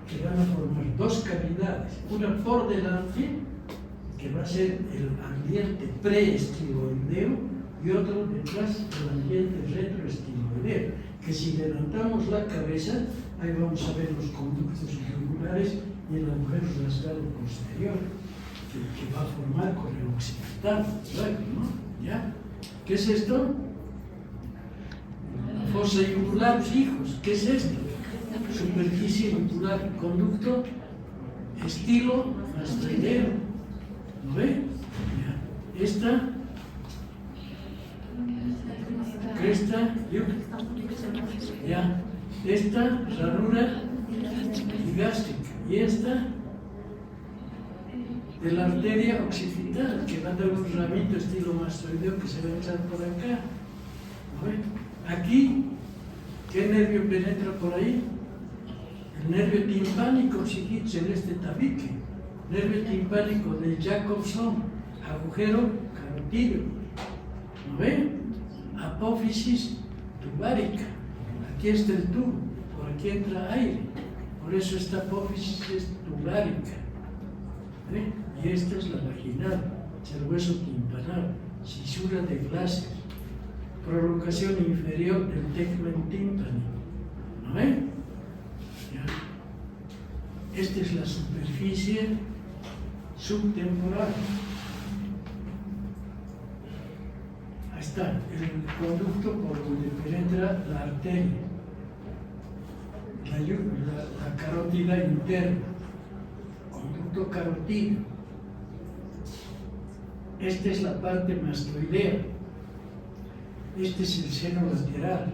que van a formar 2 cavidades, una por delante, que va a ser el ambiente preestiloideo, y otro detrás del ambiente retroestiloideo, que si levantamos la cabeza, ahí vamos a ver los conductos yugulares y el agujero rasgado posterior, que va a formar con el occipital, ¿no? ¿Ya? ¿Qué es esto? Fosa yugular, hijos, ¿qué es esto? superficie yugular, conducto, estilo, mastoideo. ¿Lo ve? Ya. Esta, cresta, ya. Esta, ranura digástrica. Y esta, de la arteria occipital, que va a dar un ramito estilo mastoideo que se va a echar por acá. ¿No ve? Aquí, ¿qué nervio penetra por ahí? El nervio timpánico, chiquito, en este tabique. Nervio timpánico del Jacobson, agujero carotídeo. ¿No ve? Apófisis tubárica. Aquí está el tubo, por aquí entra aire. Por eso esta apófisis es tubárica. ¿Ve? Y esta es la vaginal, el hueso timpanal, cisura de Glaser, prolongación inferior del tegmen timpánico. ¿No ve? Ya. Esta es la superficie subtemporal. Ahí está, el conducto por donde penetra la arteria, la carótida interna, conducto carotídeo. Esta es la parte mastoidea. Este es el seno lateral.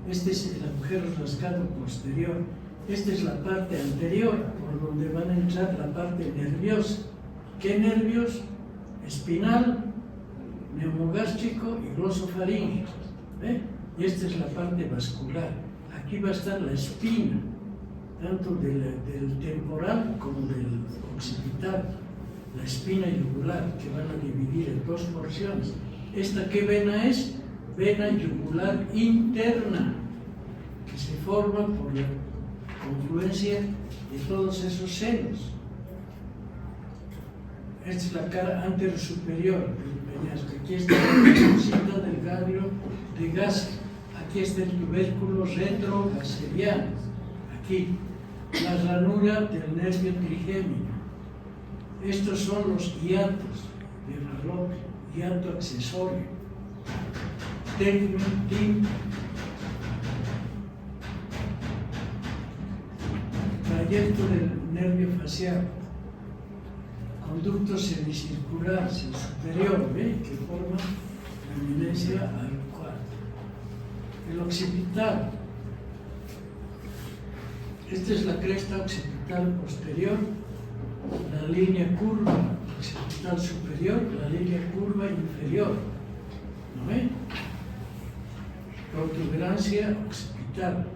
Este es el agujero rasgado posterior. Esta es la parte anterior, por donde van a entrar la parte nerviosa. ¿Qué nervios? Espinal, neumogástrico y glosofaríngeo. ¿Ve? Y esta es la parte vascular. Aquí va a estar la espina, tanto del temporal como del occipital. La espina yugular, que van a dividir en dos porciones. ¿Esta qué vena es? Vena yugular interna, que se forma por la confluencia de todos esos senos. Esta es la cara anterosuperior del peñasco. Aquí está la cosita del ganglio de Gaser. Aquí está el tubérculo retrogaseriano. Aquí, la ranura del nervio trigémino. Estos son los hiatos de Fallope, hiato accesorio. Tegmen timpánico. Trayecto del nervio facial. Conducto semicircular superior, ¿ve? Que forma la eminencia al cuarto. El occipital. Esta es la cresta occipital posterior, la línea curva occipital superior, la línea curva inferior. ¿No ve? Protuberancia occipital.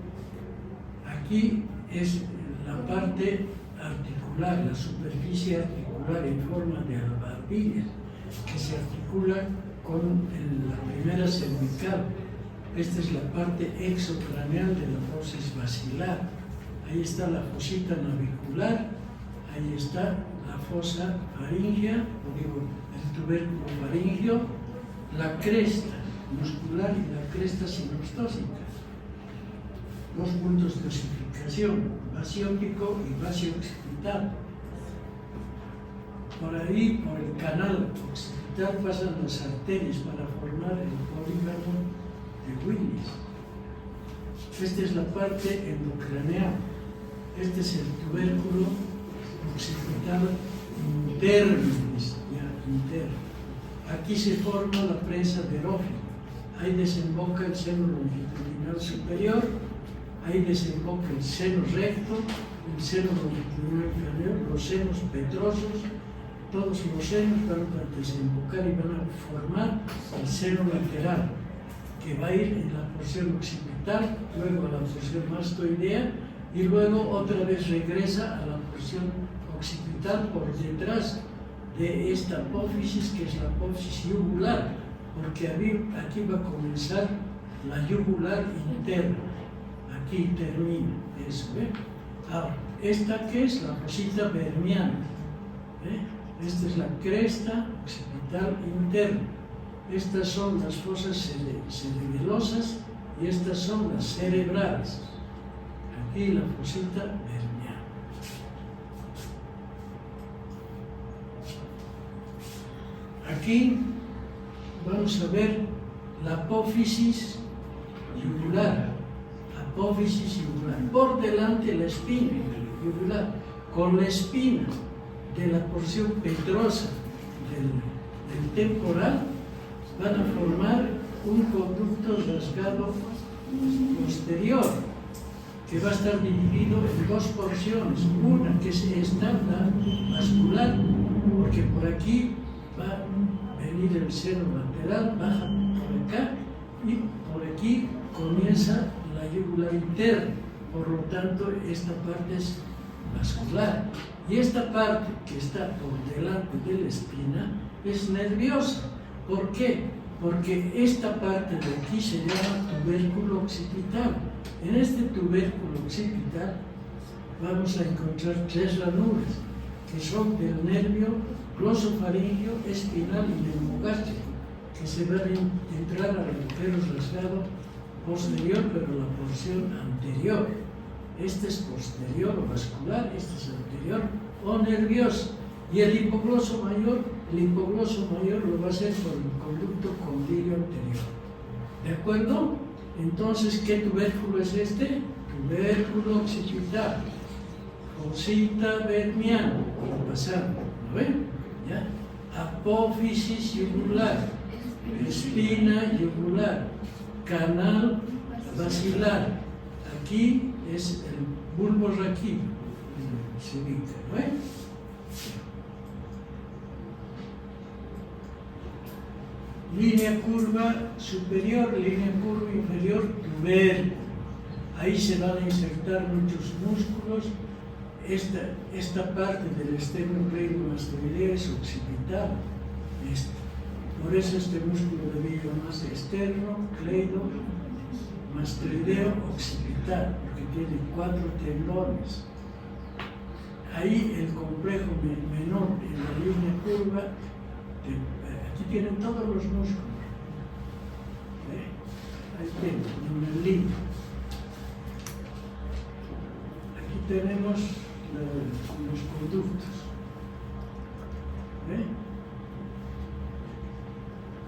Aquí es la parte articular, la superficie articular en forma de albardilla, que se articula con la primera cervical. Esta es la parte exocraneal de la fosa basilar. Ahí está la fosita navicular, ahí está la fosa faríngea, o digo, el tubérculo faríngeo, la cresta muscular y la cresta sinostósica. Dos puntos de osificación, basiótico y basio-occipital. Por ahí, por el canal occipital, pasan las arterias para formar el polígono de Willis. Esta es la parte endocraneal. Este es el tubérculo occipital interno. Aquí se forma la presa verófila. Ahí desemboca el seno longitudinal superior. Ahí desemboca el seno recto, el seno longitudinal inferior, los senos petrosos. Todos los senos van a desembocar y van a formar el seno lateral, que va a ir en la porción occipital, luego a la porción mastoidea y luego otra vez regresa a la porción occipital por detrás de esta apófisis, que es la apófisis yugular, porque aquí va a comenzar la yugular interna. Aquí termina eso, ¿ve? Ahora, ¿esta qué es? La fosita vermiana. Esta es la cresta occipital interna. Estas son las fosas cerebelosas y estas son las cerebrales. Aquí la fosita vermiana. Aquí vamos a ver la apófisis yugular. apófisis yugular. Por delante la espina yugular, con la espina de la porción petrosa del temporal, van a formar un conducto rasgado posterior, que va a estar dividido en dos porciones. Una que es esta, la vascular, porque por aquí va a venir el seno lateral, baja por acá, y por aquí comienza la yugular interna. Por lo tanto, esta parte es vascular. Y esta parte que está por delante de la espina es nerviosa. ¿Por qué? Porque esta parte de aquí se llama tubérculo occipital. En este tubérculo occipital vamos a encontrar tres ranuras, que son del nervio glosofaringeo, espinal y neumogástrico, que se van a entrar al agujero rasgado posterior, pero la porción anterior. Este es posterior o vascular, este es anterior o nervioso. Y el hipogloso mayor lo va a hacer por el conducto condilio anterior. ¿De acuerdo? Entonces, ¿qué tubérculo es este? Tubérculo occipital. Fossita vermiana. Pasando, ¿lo ven? ¿Ya? Apófisis yugular. Espina yugular. Canal basilar. Aquí es el bulbo raquídeo. Se ubica, ¿no ven? Línea curva superior, línea curva inferior, tubérculo. Ahí se van a insertar muchos músculos. Esta parte del esternocleidomastoideo es occipital. Por eso este músculo debe llamarse esternocleidomastoideo occipital, porque tiene 4 tendones. Ahí el complejo menor en la línea curva, aquí tienen todos los músculos. Ahí tienen, en la línea. Aquí tenemos los conductos.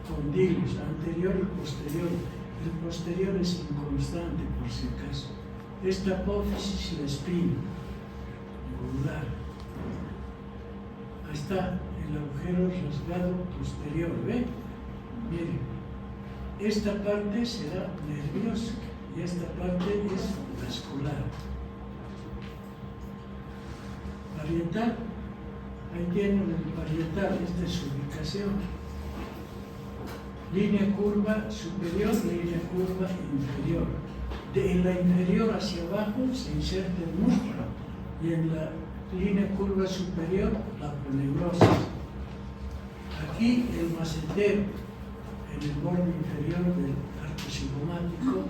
Condilos, anterior y posterior. El posterior es inconstante, por si acaso. Esta apófisis y la espina yugular. Ahí está el agujero rasgado posterior, ¿ve? Miren, esta parte será nerviosa y esta parte es vascular. Parietal, ahí tienen el parietal, esta es su ubicación. Línea curva superior, línea curva inferior. En la inferior hacia abajo se inserta el músculo y en la línea curva superior la poneurosis. Aquí el macetero, en el borde inferior del arco cigomático,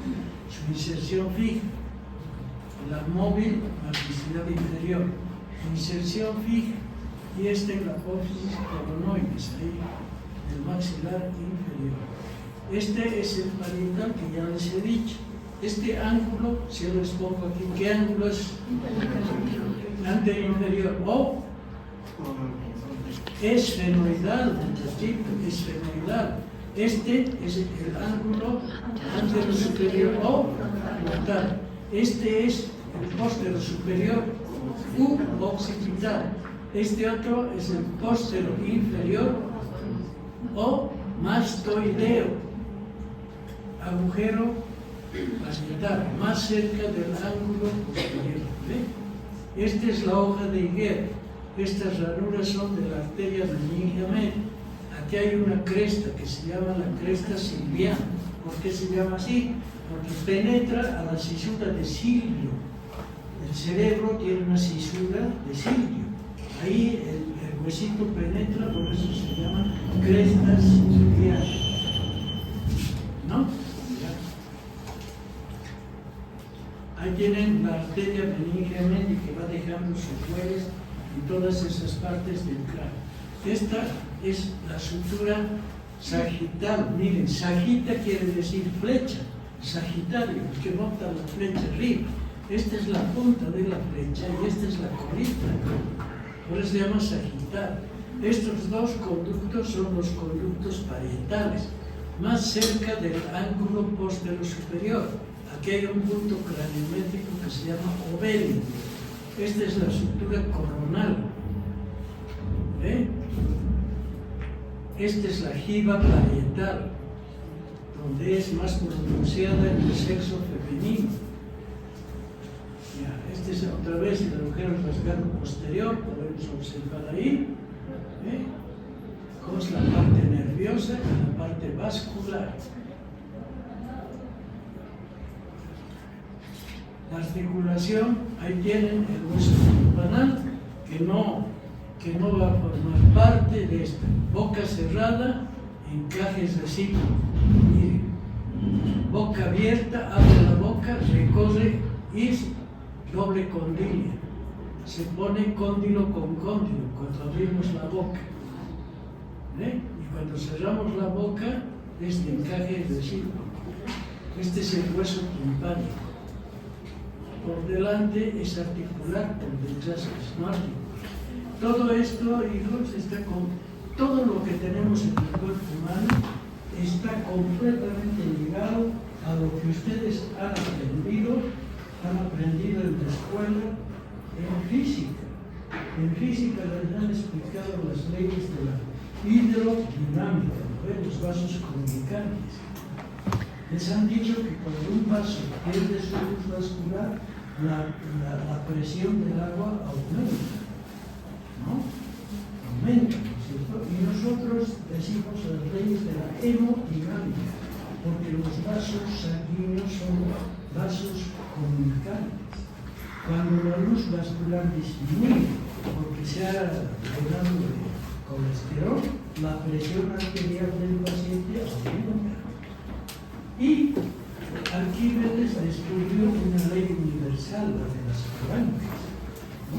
su inserción fija. La móvil, maxilar inferior, inserción fija. Y esta es la apófisis coronoides, ahí, del maxilar inferior. Este es el parietal que ya les he dicho. Este ángulo, si yo les pongo aquí, ¿qué ángulo es? Anterior inferior o esfenoidal, esfenoidal. Este es el ángulo anterior superior o frontal. Este es el póstero superior u occipital. Este otro es el póstero inferior o mastoideo, agujero parietal, más cerca del ángulo posterior. ¿Ve? Esta es la hoja de higuera. Estas ranuras son de la arteria meningea media. Aquí hay una cresta que se llama la cresta silviana. ¿Por qué se llama así? Porque penetra a la cisura de Silvio. El cerebro tiene una cisura de Silvio. Ahí el huesito penetra, por eso se llama cresta silviana. ¿No? Ahí tienen la arteria meningea media que va dejando secuelas en todas esas partes del cráneo. Esta es la sutura sagital. Miren, sagita quiere decir flecha, sagitario, el que bota la flecha arriba. Esta es la punta de la flecha y esta es la colita. Por eso se llama sagital. Estos dos conductos son los conductos parietales, más cerca del ángulo posterior superior. Aquí hay un punto craniométrico que se llama ovelio. Esta es la estructura coronal. ¿Ve? Esta es la jiba parietal, donde es más pronunciada en el sexo femenino. Ya, este es otra vez el agujero rasgado posterior, podemos observar ahí. ¿Ve? Cómo es la parte nerviosa y la parte vascular. La articulación, ahí tienen el hueso timpanal que no va a formar parte de esta. Boca cerrada, encajes recíprocos. Miren, boca abierta, abre la boca, recorre y doble condilio. Se pone cóndilo con cóndilo cuando abrimos la boca. ¿Eh? Y cuando cerramos la boca, este encaje recíproco. Este es el hueso timpánico. Por delante es articular, por detrás es no articular. Todo esto, hijos, está con todo lo que tenemos en el cuerpo humano, está completamente ligado a lo que ustedes han aprendido en la escuela, en física. En física les han explicado las leyes de la hidrodinámica, los vasos comunicantes. Les han dicho que cuando un vaso pierde su luz vascular, la presión del agua aumenta, ¿no? Aumenta, ¿no es cierto? Y nosotros decimos las leyes de la hemodinámica, porque los vasos sanguíneos son vasos comunicantes. Cuando la luz vascular disminuye, porque se ha llenado de colesterol, la presión arterial del paciente aumenta. Y Arquímedes descubrió una ley universal, la de las palancas, ¿no?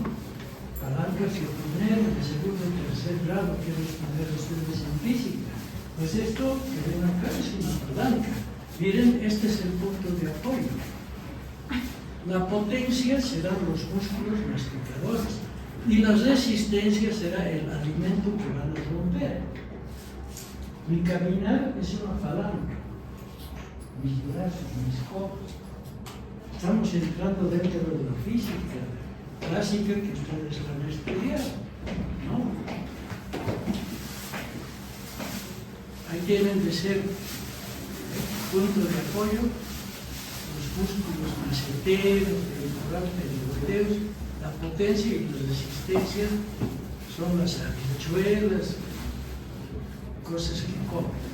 Palancas de primero, de segundo y tercer grado, quiero estudiar ustedes en física. Pues esto que ven acá es una palanca. Miren, este es el punto de apoyo. La potencia serán los músculos masticadores y la resistencia será el alimento que van a romper. Mi caminar es una palanca. Mis brazos, mis codos. Estamos entrando dentro de la física clásica que ustedes han estudiado, ¿no? Ahí tienen de ser punto de apoyo los músculos maceteros, temporal, perigoteos, la potencia y la resistencia son las habichuelas, cosas que comen.